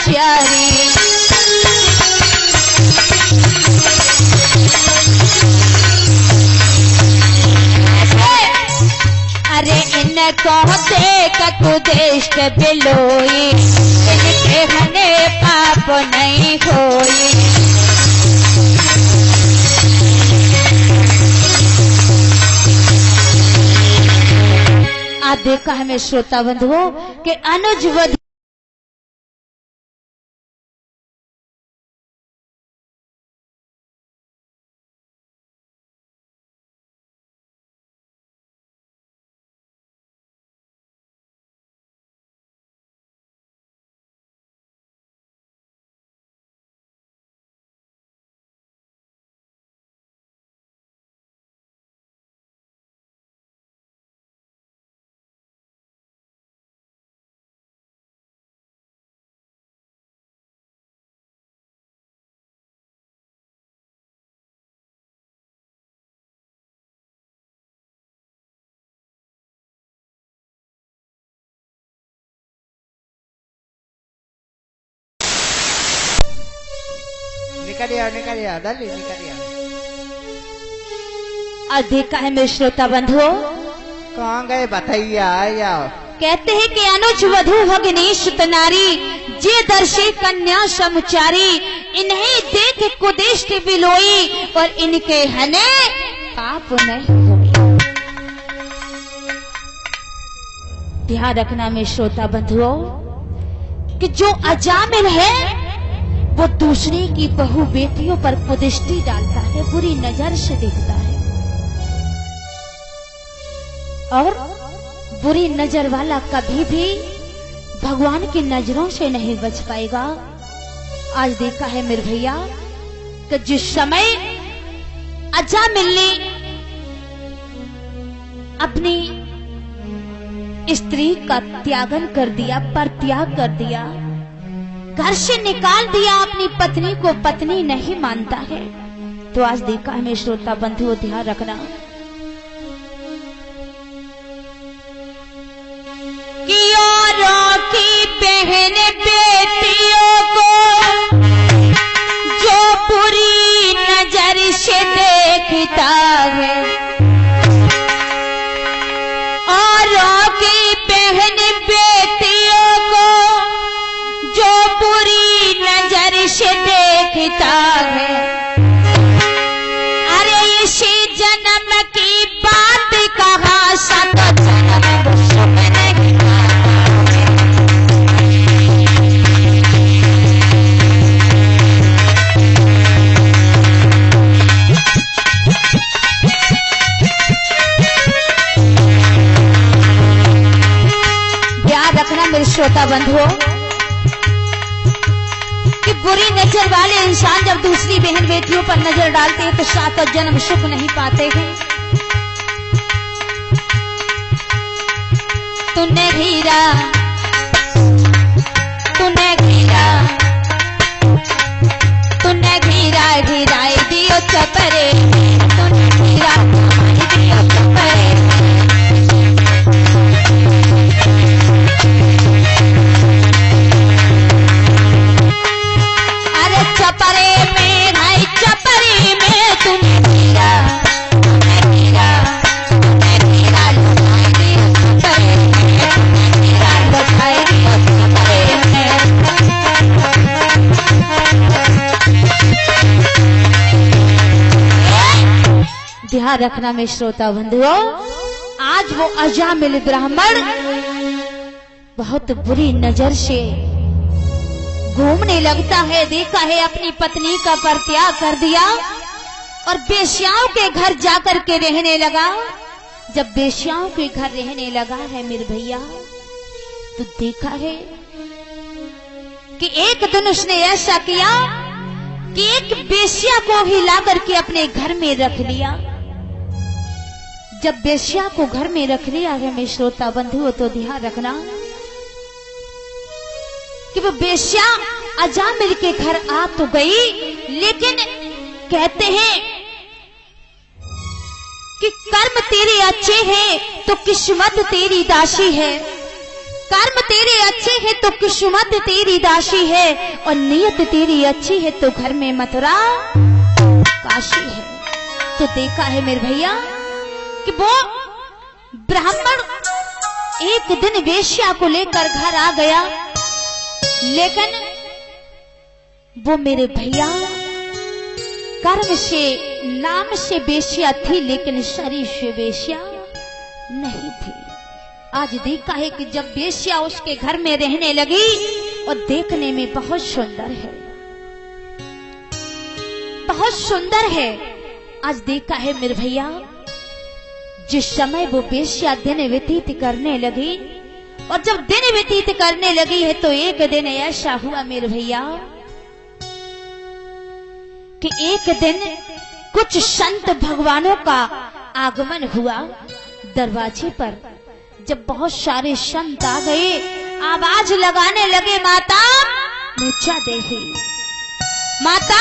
होशियारी। अरे इनको देख कुदेश बिलोई, इनके हने पाप नहीं होई। आज देखा है मैं श्रोता बंधुओं के अनुज वधू निकलिया दली निकलिया। देखा है मेरे श्रोता बंधुओं, कहाँ गए बताइए आया। कहते हैं कि अनुज वधू भगनी सुतनारी, जे दर्शे कन्या समुचारी, इन्हें देख कुदेश बिलोई, और इनके हने पाप नहीं होई। ध्यान रखना मेरे श्रोता बंधुओं कि जो अजामिल है वो दूसरे की बहू बेटियों पर कुदृष्टि डालता है, बुरी नजर से देखता है, और बुरी नजर वाला कभी भी भगवान की नजरों से नहीं बच पाएगा। आज देखा है मेरे भैया कि जिस समय अजामिल ने अपनी स्त्री का त्यागन कर दिया, परित्याग कर दिया, घर से निकाल दिया, अपनी पत्नी को पत्नी नहीं मानता है, तो आज देखा है मेरे श्रोता बंधुओं ध्यान रखना कि औरों की बहन बेटियों को जो बुरी नजर से देखता है, औरों की बहन बेटियों को जो बुरी नजर से देखता है, अरे इसी जन्म की बात कहा सात जन्म नहीं। ध्यान रखना मेरे श्रोता बंधुओं कि बुरी नजर वाले इंसान जब दूसरी बहन बेटियों पर नजर डालते हैं तो सातों जन्म सुख नहीं पाते हैं। तूने घिरा घिराई दियो चपरे, तूने घिरा दियो चपरे। चपरे में भाई चपरी में तूने घिरा लुटाई दिया चपरे में, लुटाई दिया चपरे में। ध्यान रखना मेरे श्रोता बंधुओं, आज वो अजामिल ब्राह्मण बहुत बुरी नजर से घूमने लगता है। देखा है अपनी पत्नी का परित्याग कर दिया और बेश्याओं के घर जाकर के रहने लगा। जब बेश्याओं के घर रहने लगा है मेरे भैया, तो देखा है कि एक दिन उसने ऐसा किया कि एक बेश्या को ही ला करके अपने घर में रख लिया। जब बेश्या को घर में रख लिया है मेरे श्रोता बंधुओं, तो ध्यान रखना कि वो बेश्या अजामिल के घर आ तो गई, लेकिन कहते हैं कि कर्म तेरे अच्छे हैं तो किस्मत तेरी दासी है। कर्म तेरे अच्छे हैं तो किस्मत तेरी दासी है, और नियत तेरी अच्छी है तो घर में मथुरा काशी है। तो देखा है मेरे भैया कि वो ब्राह्मण एक दिन वेश्या को लेकर घर आ गया, लेकिन वो मेरे भैया कर्म से नाम से वेश्या थी, लेकिन शरीर से वेश्या नहीं थी। आज देखा है कि जब वेश्या उसके घर में रहने लगी और देखने में बहुत सुंदर है, बहुत सुंदर है। आज देखा है मेरे भैया जिस समय वो वेश्या दिन व्यतीत करने लगी, और जब दिन व्यतीत करने लगी है तो एक दिन ऐसा हुआ मेरे भैया कि एक दिन कुछ संत भगवानों का आगमन हुआ दरवाजे पर। जब बहुत सारे संत आ गए, आवाज लगाने लगे, माता नीचा देही, माता